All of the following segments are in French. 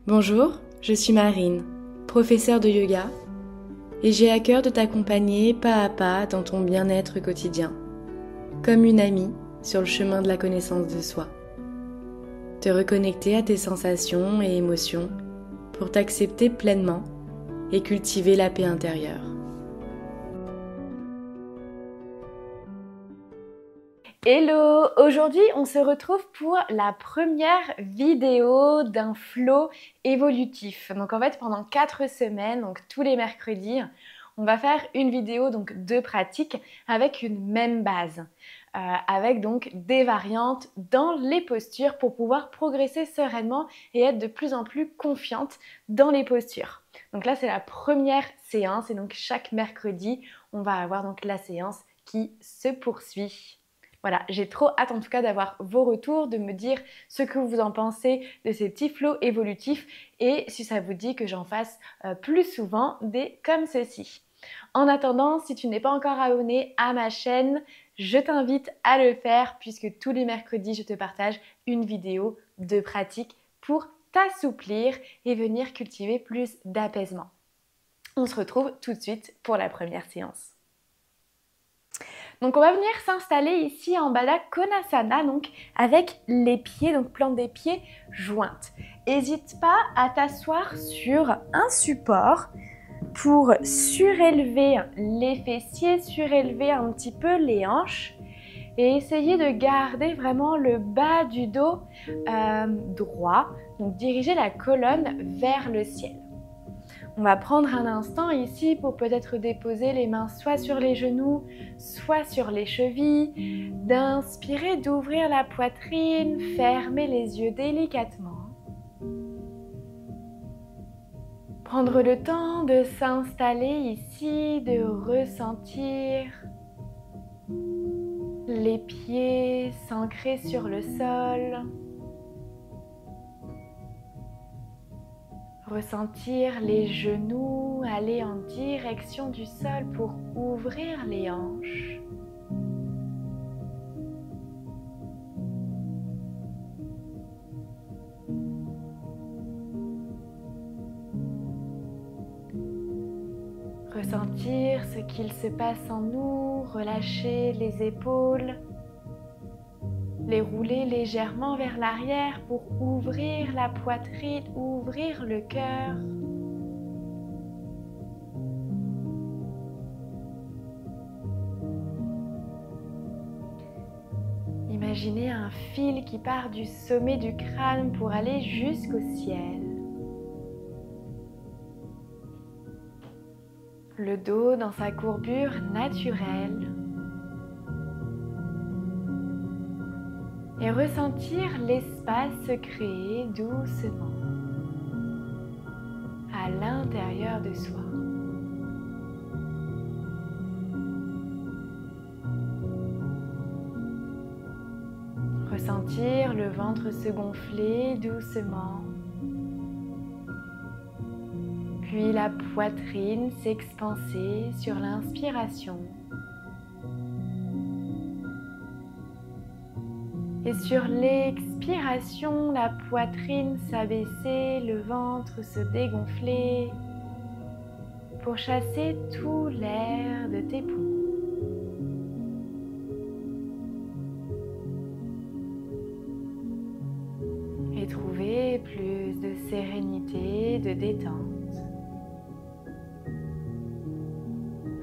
Bonjour, je suis Marine, professeure de yoga, et j'ai à cœur de t'accompagner pas à pas dans ton bien-être quotidien, comme une amie sur le chemin de la connaissance de soi. Te reconnecter à tes sensations et émotions pour t'accepter pleinement et cultiver la paix intérieure. Hello! Aujourd'hui, on se retrouve pour la première vidéo d'un flow évolutif. Donc en fait, pendant 4 semaines, donc tous les mercredis, on va faire une vidéo donc de pratique avec une même base, avec donc des variantes dans les postures pour pouvoir progresser sereinement et être de plus en plus confiante dans les postures. Donc là, c'est la première séance et donc chaque mercredi, on va avoir donc la séance qui se poursuit. Voilà, j'ai trop hâte en tout cas d'avoir vos retours, de me dire ce que vous en pensez de ces petits flows évolutifs et si ça vous dit que j'en fasse plus souvent des comme ceci. En attendant, si tu n'es pas encore abonné à ma chaîne, je t'invite à le faire puisque tous les mercredis, je te partage une vidéo de pratique pour t'assouplir et venir cultiver plus d'apaisement. On se retrouve tout de suite pour la première séance. Donc on va venir s'installer ici en Baddha Konasana, donc avec les pieds, donc plante des pieds jointes. N'hésite pas à t'asseoir sur un support pour surélever les fessiers, surélever un petit peu les hanches et essayer de garder vraiment le bas du dos droit, donc diriger la colonne vers le ciel. On va prendre un instant ici pour peut-être déposer les mains soit sur les genoux, soit sur les chevilles, d'inspirer, d'ouvrir la poitrine, fermer les yeux délicatement. Prendre le temps de s'installer ici, de ressentir les pieds s'ancrer sur le sol. Ressentir les genoux aller en direction du sol pour ouvrir les hanches. Ressentir ce qu'il se passe en nous, relâcher les épaules, les rouler légèrement vers l'arrière pour ouvrir la poitrine, ouvrir le cœur. Imaginez un fil qui part du sommet du crâne pour aller jusqu'au ciel. Le dos dans sa courbure naturelle. Et ressentir l'espace se créer doucement à l'intérieur de soi. Ressentir le ventre se gonfler doucement, puis la poitrine s'expanser sur l'inspiration. Et sur l'expiration, la poitrine s'abaisser, le ventre se dégonfler pour chasser tout l'air de tes poumons. Et trouver plus de sérénité, de détente,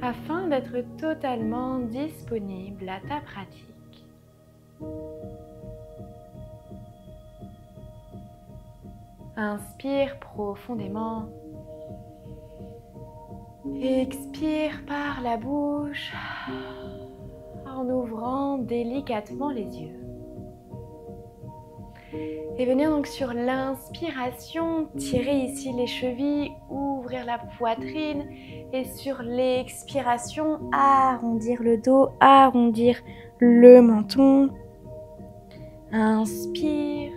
afin d'être totalement disponible à ta pratique. Inspire profondément. Expire par la bouche en ouvrant délicatement les yeux. Et venir donc sur l'inspiration, tirer ici les chevilles, ouvrir la poitrine et sur l'expiration, arrondir le dos, arrondir le menton. Inspire.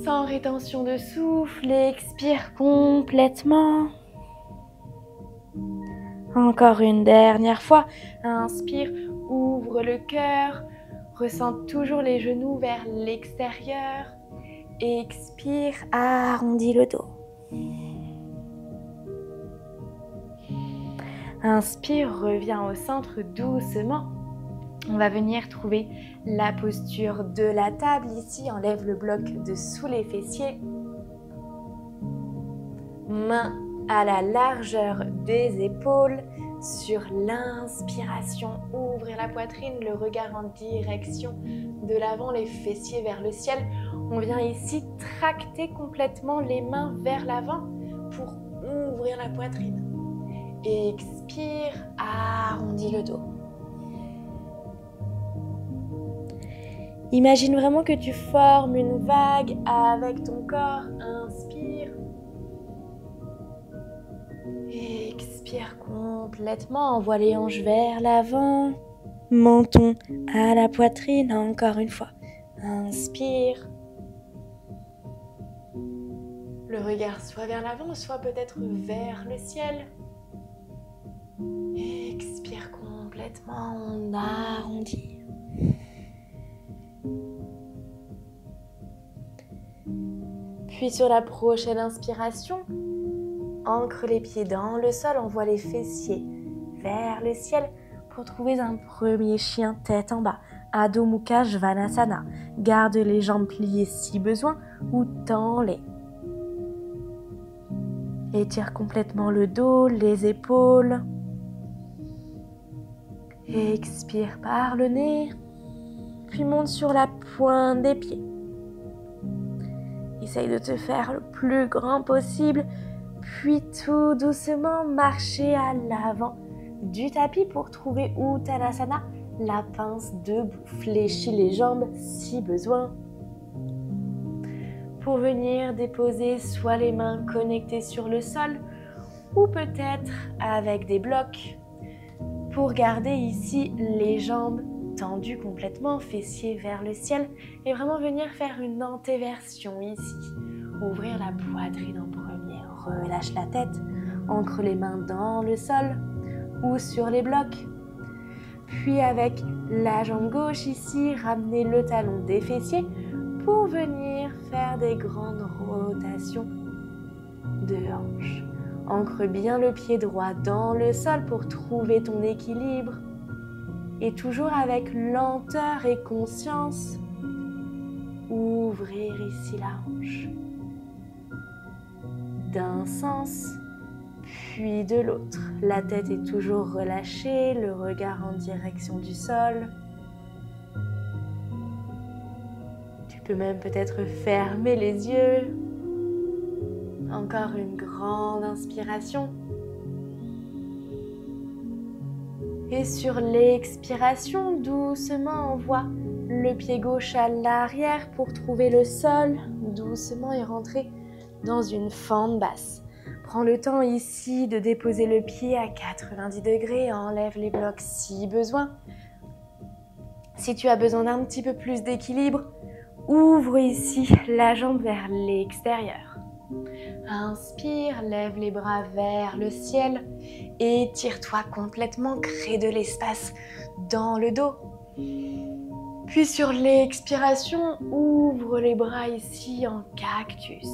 Sans rétention de souffle, expire complètement. Encore une dernière fois. Inspire, ouvre le cœur. Ressens toujours les genoux vers l'extérieur. Expire, arrondis le dos. Inspire, reviens au centre doucement. On va venir trouver la posture de la table. Ici, enlève le bloc de sous les fessiers. Main à la largeur des épaules. Sur l'inspiration, ouvrir la poitrine, le regard en direction de l'avant, les fessiers vers le ciel. On vient ici tracter complètement les mains vers l'avant pour ouvrir la poitrine. Expire, arrondis le dos. Imagine vraiment que tu formes une vague avec ton corps. Inspire. Expire complètement, envoie les hanches vers l'avant. Menton à la poitrine, encore une fois. Inspire. Le regard soit vers l'avant, soit peut-être vers le ciel. Expire complètement, on arrondit. Puis sur la prochaine inspiration, ancre les pieds dans le sol, envoie les fessiers vers le ciel pour trouver un premier chien tête en bas. Adho Mukha Svanasana. Garde les jambes pliées si besoin ou tends-les. Étire complètement le dos, les épaules. Expire par le nez. Puis monte sur la pointe des pieds. Essaye de te faire le plus grand possible. Puis tout doucement, marcher à l'avant du tapis pour trouver Uttanasana, la pince debout. Fléchis les jambes si besoin. Pour venir déposer soit les mains connectées sur le sol ou peut-être avec des blocs. Pour garder ici les jambes tendues complètement, fessiers vers le ciel et vraiment venir faire une antéversion ici. Ouvrir la poitrine en premier, relâche la tête, ancre les mains dans le sol ou sur les blocs. Puis avec la jambe gauche ici, ramener le talon des fessiers pour venir faire des grandes rotations de hanches. Ancre bien le pied droit dans le sol pour trouver ton équilibre. Et toujours avec lenteur et conscience, ouvrir ici la hanche. D'un sens, puis de l'autre. La tête est toujours relâchée, le regard en direction du sol. Tu peux même peut-être fermer les yeux. Encore une grande inspiration. Et sur l'expiration, doucement envoie le pied gauche à l'arrière pour trouver le sol, doucement et rentrer dans une fente basse. Prends le temps ici de déposer le pied à 90 degrés, enlève les blocs si besoin. Si tu as besoin d'un petit peu plus d'équilibre, ouvre ici la jambe vers l'extérieur. Inspire, lève les bras vers le ciel, étire-toi complètement, crée de l'espace dans le dos. Puis sur l'expiration, ouvre les bras ici en cactus.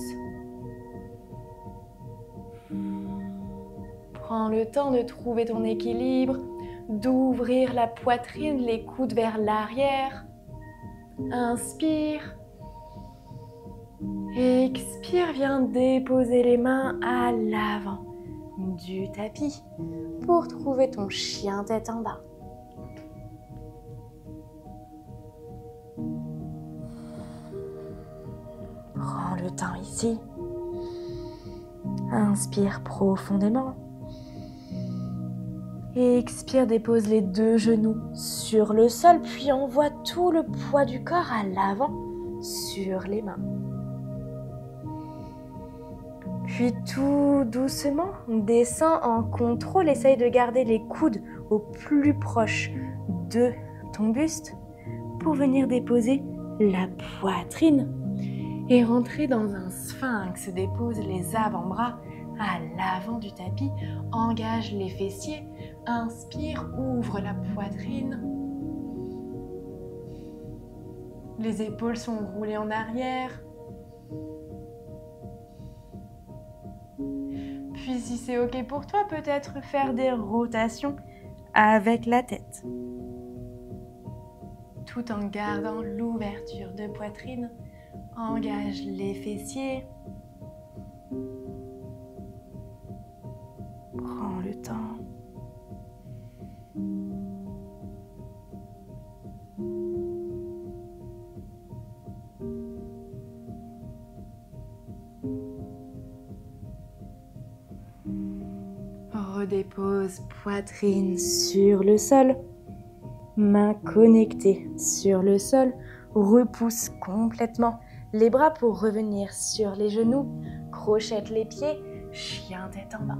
Prends le temps de trouver ton équilibre, d'ouvrir la poitrine, les coudes vers l'arrière. Inspire. Expire, viens déposer les mains à l'avant du tapis pour trouver ton chien tête en bas. Prends le temps ici. Inspire profondément. Expire, dépose les deux genoux sur le sol, puis envoie tout le poids du corps à l'avant sur les mains. Puis tout doucement, descends en contrôle, essaye de garder les coudes au plus proche de ton buste pour venir déposer la poitrine et rentrer dans un sphinx. Dépose les avant-bras à l'avant du tapis, engage les fessiers, inspire, ouvre la poitrine. Les épaules sont roulées en arrière. Puis si c'est ok pour toi, peut-être faire des rotations avec la tête. Tout en gardant l'ouverture de poitrine. Engage les fessiers. Prends le temps. Redépose poitrine sur le sol. Mains connectées sur le sol. Repousse complètement les bras pour revenir sur les genoux. Crochette les pieds. Chien tête en bas.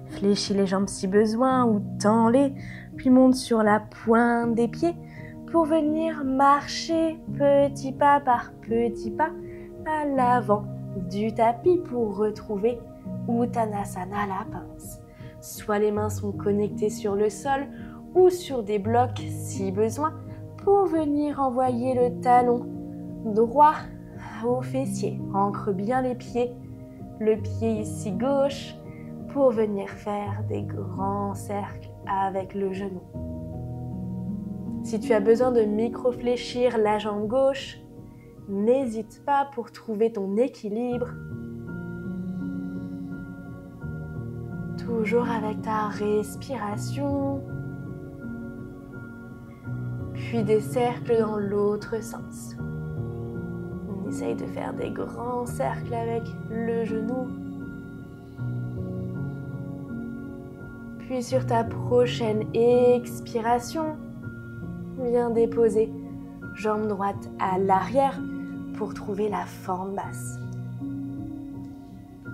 Fléchis les jambes si besoin ou tends-les. Puis monte sur la pointe des pieds pour venir marcher petit pas par petit pas à l'avant du tapis pour retrouver Uttanasana, la pince. Soit les mains sont connectées sur le sol ou sur des blocs si besoin pour venir envoyer le talon droit au fessier. Ancre bien les pieds, le pied ici gauche pour venir faire des grands cercles avec le genou. Si tu as besoin de micro-fléchir la jambe gauche, n'hésite pas pour trouver ton équilibre. Toujours avec ta respiration. Puis des cercles dans l'autre sens. On essaye de faire des grands cercles avec le genou. Puis sur ta prochaine expiration, viens déposer jambe droite à l'arrière pour trouver la forme basse.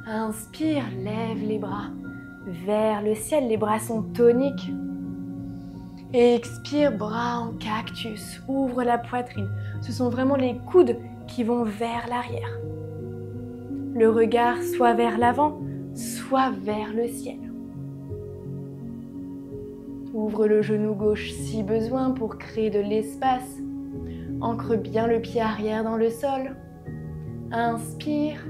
Inspire, lève les bras vers le ciel, les bras sont toniques. Expire, bras en cactus, ouvre la poitrine. Ce sont vraiment les coudes qui vont vers l'arrière. Le regard soit vers l'avant, soit vers le ciel. Ouvre le genou gauche si besoin pour créer de l'espace. Ancre bien le pied arrière dans le sol. Inspire.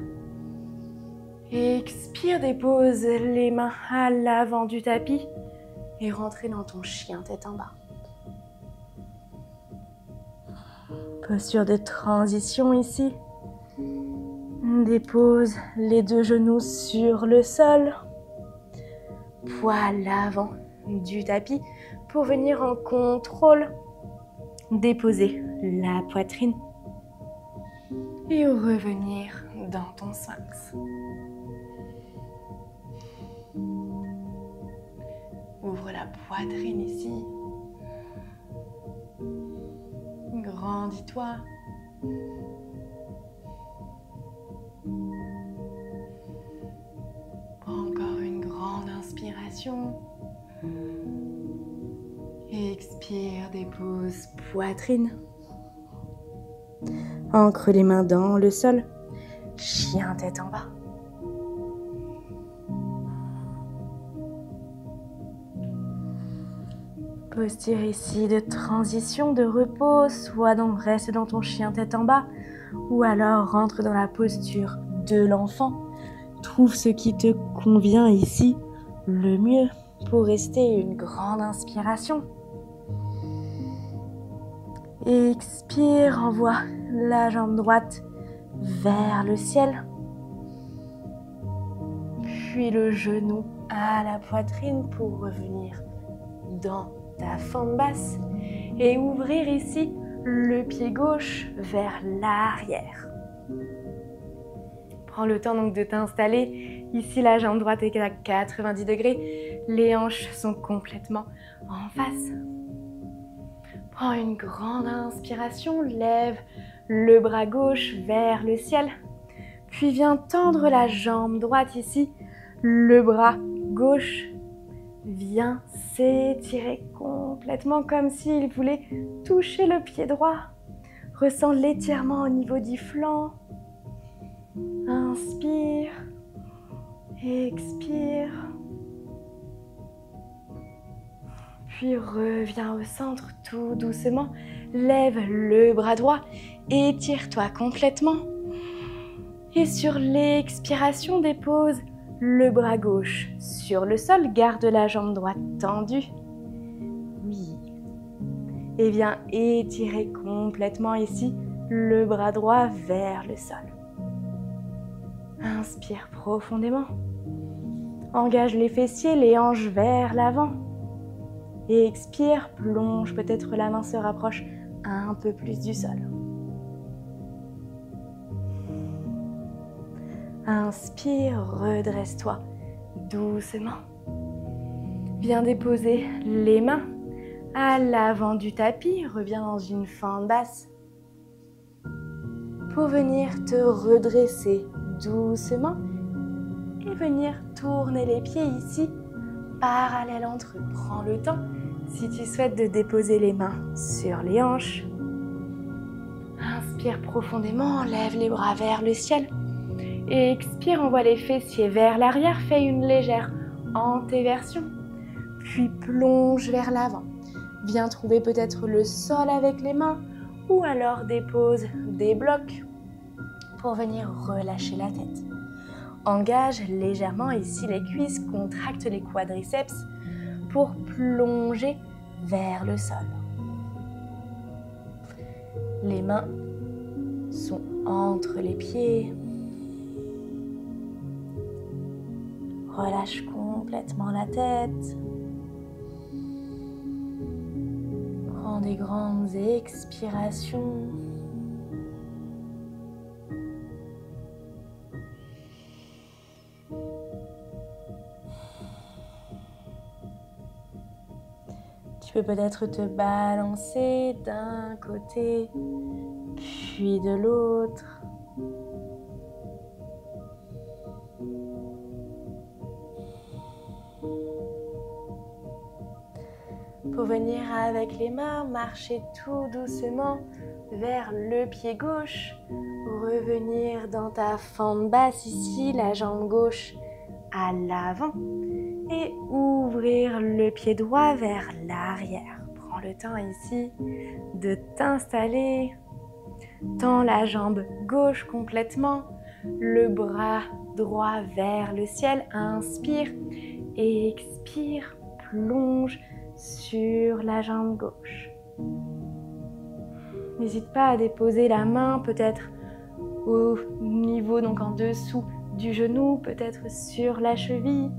Expire, dépose les mains à l'avant du tapis et rentre dans ton chien tête en bas. Posture de transition ici. Dépose les deux genoux sur le sol. Poil avant du tapis pour venir en contrôle. Déposer la poitrine et revenir dans ton sphinx. Ouvre la poitrine ici. Grandis-toi. Prends encore une grande inspiration. Expire, dépose poitrine. Ancre les mains dans le sol. Chien tête en bas. Posture ici de transition, de repos, soit reste dans ton chien tête en bas, ou alors rentre dans la posture de l'enfant. Trouve ce qui te convient ici le mieux pour rester une grande inspiration. Expire, envoie la jambe droite vers le ciel. Puis le genou à la poitrine pour revenir dans ta forme basse et ouvrir ici le pied gauche vers l'arrière. Prends le temps donc de t'installer. Ici, la jambe droite est à 90 degrés. Les hanches sont complètement en face. Prends une grande inspiration. Lève le bras gauche vers le ciel. Puis viens tendre la jambe droite ici. Le bras gauche vient s'étirer complètement comme s'il voulait toucher le pied droit. Ressens l'étirement au niveau du flanc. Inspire, expire. Puis reviens au centre tout doucement. lève le bras droit, étire-toi complètement. Et sur l'expiration, dépose le bras gauche sur le sol, garde la jambe droite tendue. Oui. Et viens étirer complètement ici le bras droit vers le sol. Inspire profondément. Engage les fessiers, les hanches vers l'avant. Et expire, plonge, peut-être la main se rapproche un peu plus du sol. Inspire, redresse-toi doucement. Viens déposer les mains à l'avant du tapis. Reviens dans une fente basse pour venir te redresser doucement et venir tourner les pieds ici, parallèles entre eux. Prends le temps, si tu souhaites, de déposer les mains sur les hanches. Inspire profondément, lève les bras vers le ciel. Et expire, envoie les fessiers vers l'arrière, fais une légère antéversion. Puis plonge vers l'avant. Viens trouver peut-être le sol avec les mains ou alors dépose des blocs pour venir relâcher la tête. Engage légèrement ici les cuisses, contracte les quadriceps pour plonger vers le sol. Les mains sont entre les pieds. Relâche complètement la tête. Prends des grandes expirations. Tu peux peut-être te balancer d'un côté, puis de l'autre. Pour venir avec les mains, marcher tout doucement vers le pied gauche. Revenir dans ta fente basse ici, la jambe gauche à l'avant. Et ouvrir le pied droit vers l'arrière. Prends le temps ici de t'installer. Tends la jambe gauche complètement. Le bras droit vers le ciel. Inspire et expire. Plonge sur la jambe gauche. N'hésite pas à déposer la main peut-être au niveau, donc en dessous du genou, peut-être sur la cheville.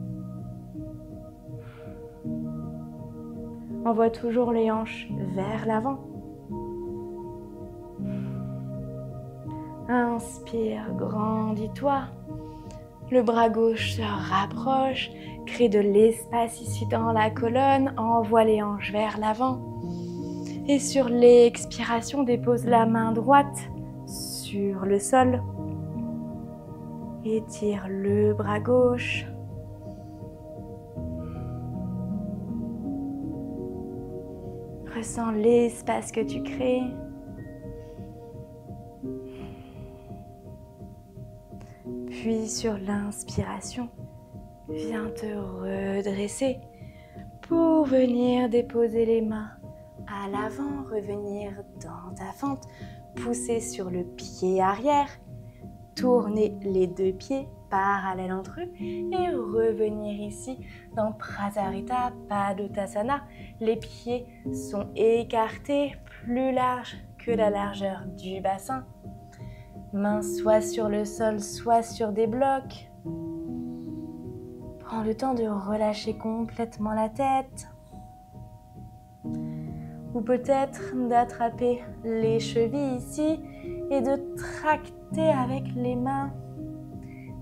Envoie toujours les hanches vers l'avant. Inspire, grandis-toi. Le bras gauche se rapproche, crée de l'espace ici dans la colonne, envoie les hanches vers l'avant. Et sur l'expiration, dépose la main droite sur le sol. Étire le bras gauche. Ressens l'espace que tu crées. Puis sur l'inspiration, viens te redresser pour venir déposer les mains à l'avant, revenir dans ta fente, pousser sur le pied arrière, tourner les deux pieds parallèles entre eux et revenir ici dans Prasarita Padottanasana. Les pieds sont écartés, plus larges que la largeur du bassin. Mains soit sur le sol, soit sur des blocs. Prends le temps de relâcher complètement la tête. Ou peut-être d'attraper les chevilles ici et de tracter avec les mains.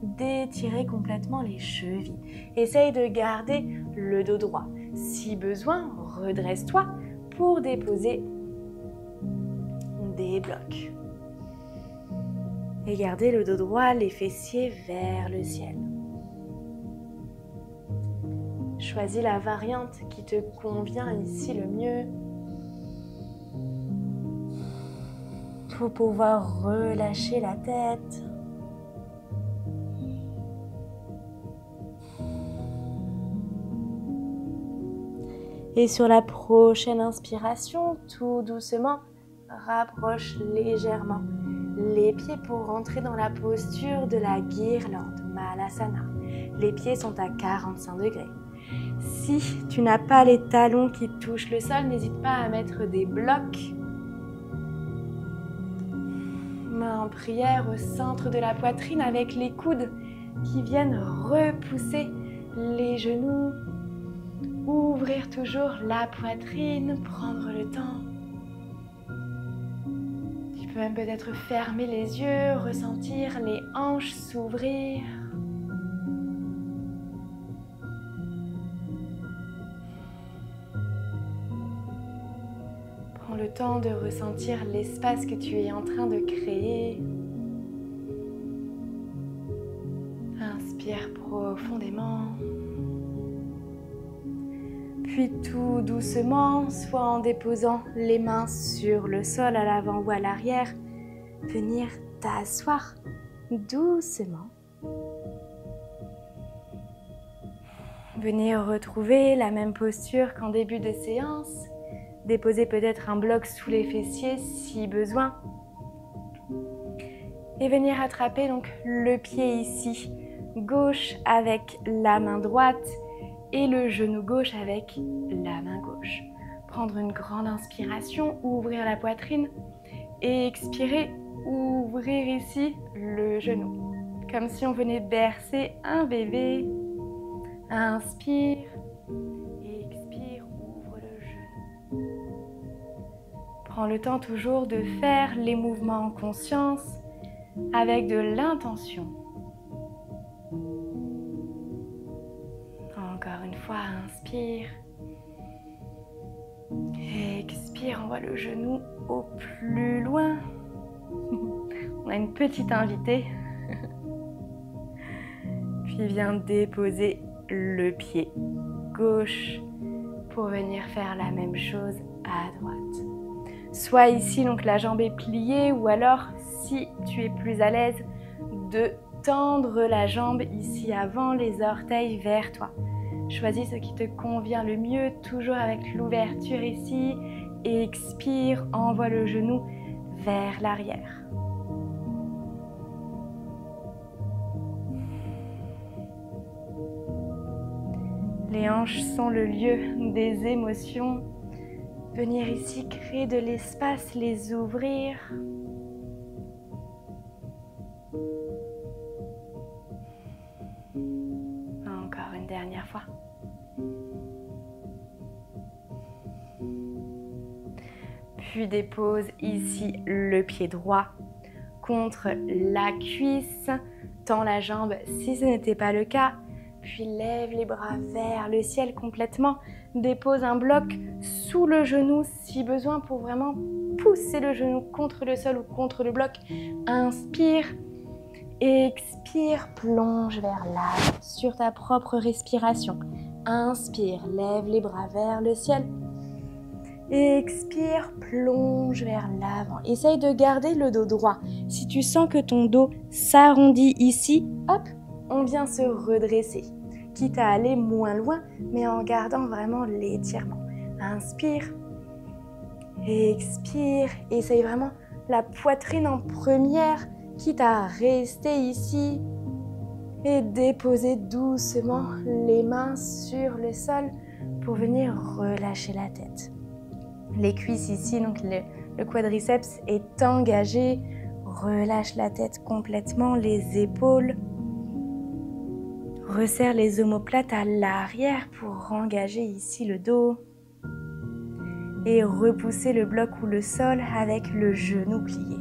D'étirer complètement les chevilles. Essaye de garder le dos droit. Si besoin, redresse-toi pour déposer des blocs. Et gardez le dos droit, les fessiers vers le ciel. Choisis la variante qui te convient ici le mieux pour pouvoir relâcher la tête. Et sur la prochaine inspiration, tout doucement, rapproche légèrement les pieds pour rentrer dans la posture de la guirlande, Malasana. Les pieds sont à 45 degrés. Si tu n'as pas les talons qui touchent le sol, n'hésite pas à mettre des blocs. Main en prière au centre de la poitrine avec les coudes qui viennent repousser les genoux. Ouvrir toujours la poitrine, prendre le temps. Tu peux même peut-être fermer les yeux, ressentir les hanches s'ouvrir. Prends le temps de ressentir l'espace que tu es en train de créer. Inspire profondément. Puis tout doucement, soit en déposant les mains sur le sol à l'avant ou à l'arrière, venir t'asseoir doucement. Venir retrouver la même posture qu'en début de séance. Déposer peut-être un bloc sous les fessiers si besoin. Et venir attraper donc le pied ici, gauche avec la main droite et le genou gauche avec la main gauche. Prendre une grande inspiration, ouvrir la poitrine et expirer, ouvrir ici le genou. Comme si on venait bercer un bébé. Inspire, expire, ouvre le genou. Prends le temps toujours de faire les mouvements en conscience avec de l'intention. Encore une fois, inspire. Expire, envoie le genou au plus loin. On a une petite invitée. Puis viens déposer le pied gauche pour venir faire la même chose à droite. Soit ici, donc la jambe est pliée, ou alors, si tu es plus à l'aise, de tendre la jambe ici avant les orteils vers toi. Choisis ce qui te convient le mieux, toujours avec l'ouverture ici. Expire, envoie le genou vers l'arrière. Les hanches sont le lieu des émotions. Venir ici créer de l'espace, les ouvrir. Encore une dernière fois. Puis dépose ici le pied droit contre la cuisse. Tends la jambe si ce n'était pas le cas. Puis lève les bras vers le ciel complètement. Dépose un bloc sous le genou si besoin pour vraiment pousser le genou contre le sol ou contre le bloc. Inspire, expire, plonge vers l'avant sur ta propre respiration. Inspire, lève les bras vers le ciel. Expire, plonge vers l'avant. Essaye de garder le dos droit. Si tu sens que ton dos s'arrondit ici, hop, on vient se redresser. Quitte à aller moins loin, mais en gardant vraiment l'étirement. Inspire, expire. Essaye vraiment la poitrine en première, quitte à rester ici. Et déposer doucement les mains sur le sol pour venir relâcher la tête. Les cuisses ici, donc le quadriceps est engagé. Relâche la tête complètement, les épaules. Resserre les omoplates à l'arrière pour engager ici le dos. Et repousser le bloc ou le sol avec le genou plié.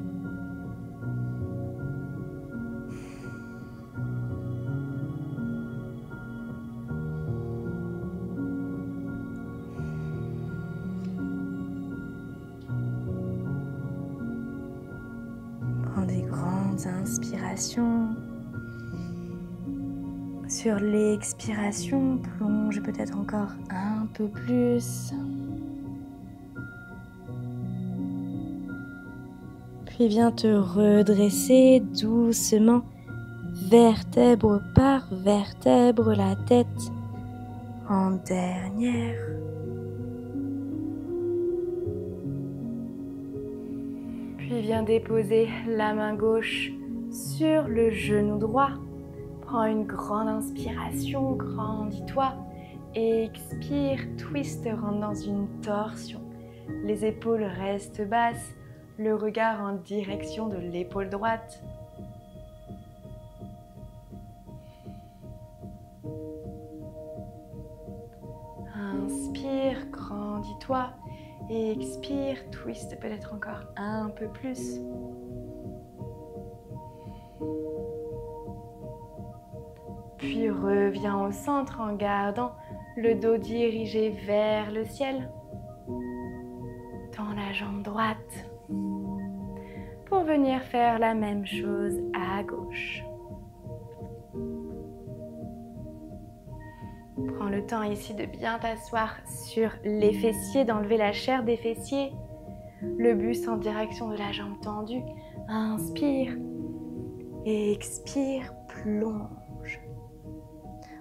Prends des grandes inspirations. Sur l'expiration, plonge peut-être encore un peu plus. Puis viens te redresser doucement, vertèbre par vertèbre, la tête en dernière. Puis viens déposer la main gauche sur le genou droit. Prends une grande inspiration, grandis-toi. Expire, twist, rentre dans une torsion. Les épaules restent basses, le regard en direction de l'épaule droite. Inspire, grandis-toi. Expire, twist peut-être encore un peu plus. Puis reviens au centre en gardant le dos dirigé vers le ciel. Tends la jambe droite pour venir faire la même chose à gauche. Prends le temps ici de bien t'asseoir sur les fessiers, d'enlever la chair des fessiers. Le buste en direction de la jambe tendue. Inspire et expire, plonge.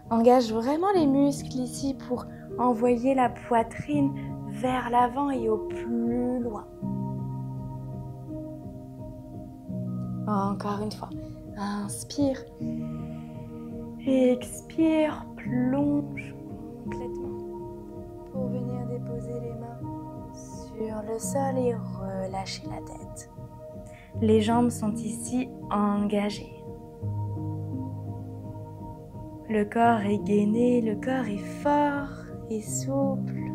Engage vraiment les muscles ici pour envoyer la poitrine vers l'avant et au plus loin. Encore une fois. Inspire. Expire, plonge complètement pour venir déposer les mains sur le sol et relâcher la tête. Les jambes sont ici engagées. Le corps est gainé, le corps est fort et souple.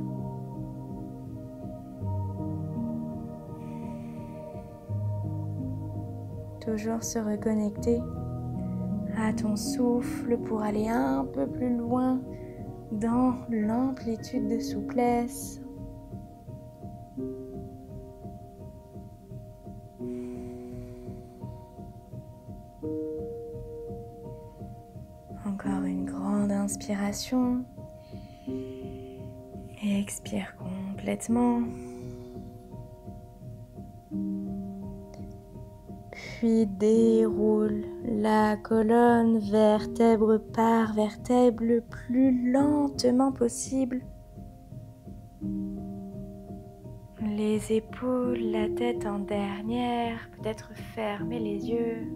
Toujours se reconnecter à ton souffle pour aller un peu plus loin dans l'amplitude de souplesse. Encore une grande inspiration. Et expire complètement. Puis déroule la colonne vertèbre par vertèbre le plus lentement possible. Les épaules, la tête en dernière, peut-être fermer les yeux.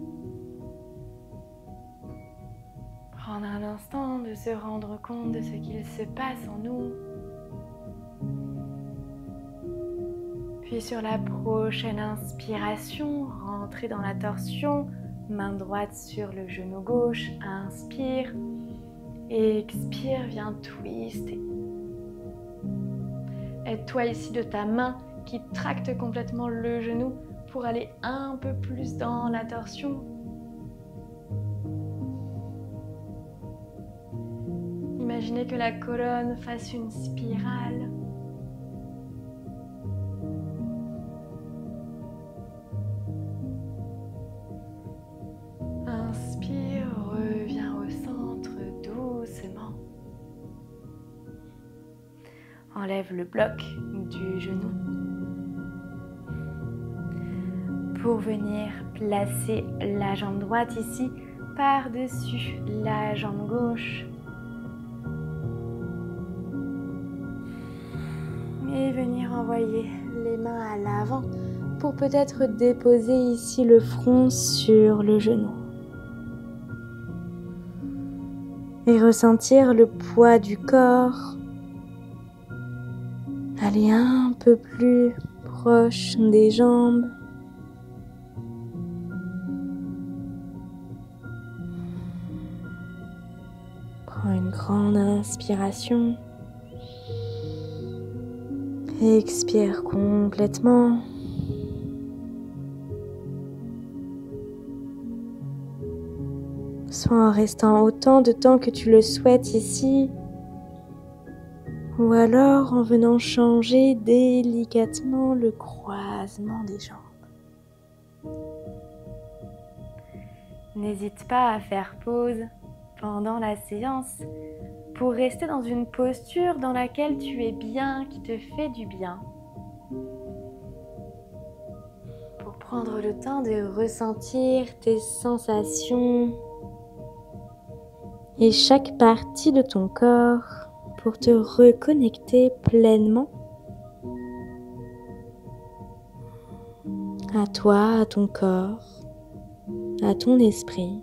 Prendre un instant de se rendre compte de ce qu'il se passe en nous. Puis sur la prochaine inspiration, rentrez dans la torsion, main droite sur le genou gauche, inspire, expire, viens twister. Aide-toi ici de ta main qui tracte complètement le genou pour aller un peu plus dans la torsion. Imaginez que la colonne fasse une spirale. Inspire, reviens au centre doucement. Enlève le bloc du genou pour venir placer la jambe droite ici par-dessus la jambe gauche. Et venir envoyer les mains à l'avant pour peut-être déposer ici le front sur le genou. Et ressentir le poids du corps. Aller un peu plus proche des jambes. Prends une grande inspiration. Expire complètement. Soit en restant autant de temps que tu le souhaites ici, ou alors en venant changer délicatement le croisement des jambes. N'hésite pas à faire pause pendant la séance pour rester dans une posture dans laquelle tu es bien, qui te fait du bien. Pour prendre le temps de ressentir tes sensations et chaque partie de ton corps pour te reconnecter pleinement à toi, à ton corps, à ton esprit.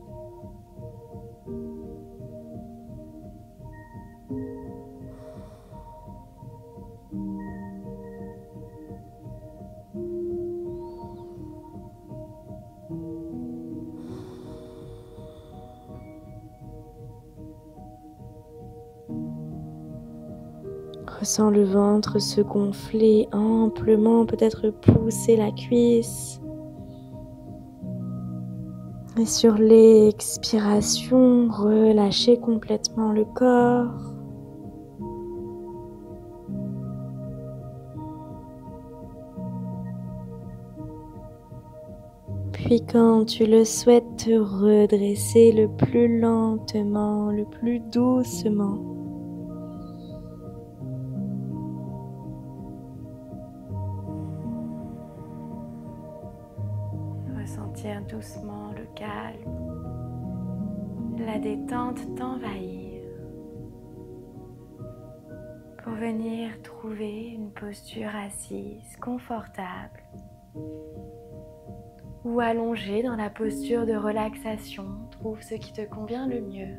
Ressens le ventre se gonfler amplement, peut-être pousser la cuisse. Et sur l'expiration, relâchez complètement le corps. Puis quand tu le souhaites, te redresser le plus lentement, le plus doucement. Ressentir doucement le calme, la détente t'envahir pour venir trouver une posture assise confortable ou allongée dans la posture de relaxation. Trouve ce qui te convient le mieux.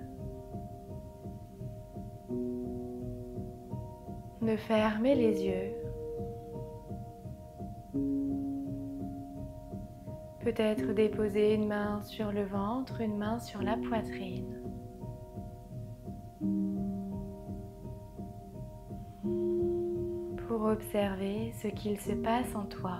Ne fermez les yeux. Peut-être déposer une main sur le ventre, une main sur la poitrine. Pour observer ce qu'il se passe en toi.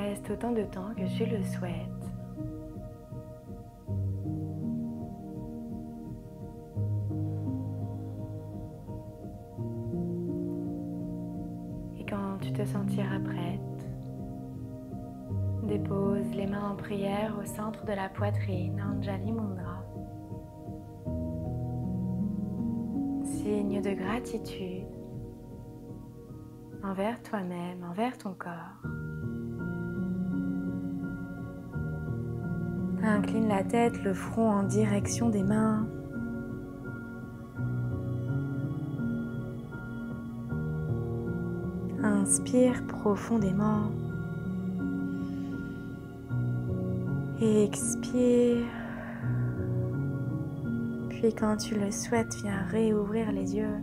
Reste autant de temps que tu le souhaites. Et quand tu te sentiras prête, dépose les mains en prière au centre de la poitrine, Anjali Mudra. Signe de gratitude envers toi-même, envers ton corps. Incline la tête, le front en direction des mains. Inspire profondément. Expire. Puis quand tu le souhaites, viens réouvrir les yeux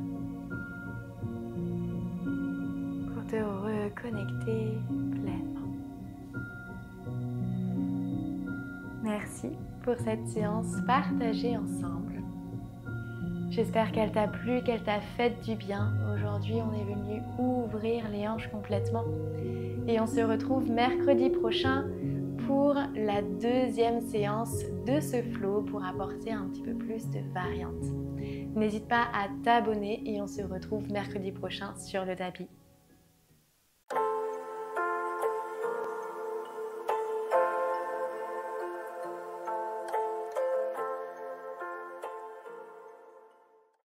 pour te reconnecter pleinement. Merci pour cette séance partagée ensemble. J'espère qu'elle t'a plu, qu'elle t'a fait du bien. Aujourd'hui, on est venu ouvrir les hanches complètement. Et on se retrouve mercredi prochain pour la deuxième séance de ce flow pour apporter un petit peu plus de variante. N'hésite pas à t'abonner et on se retrouve mercredi prochain sur le tapis.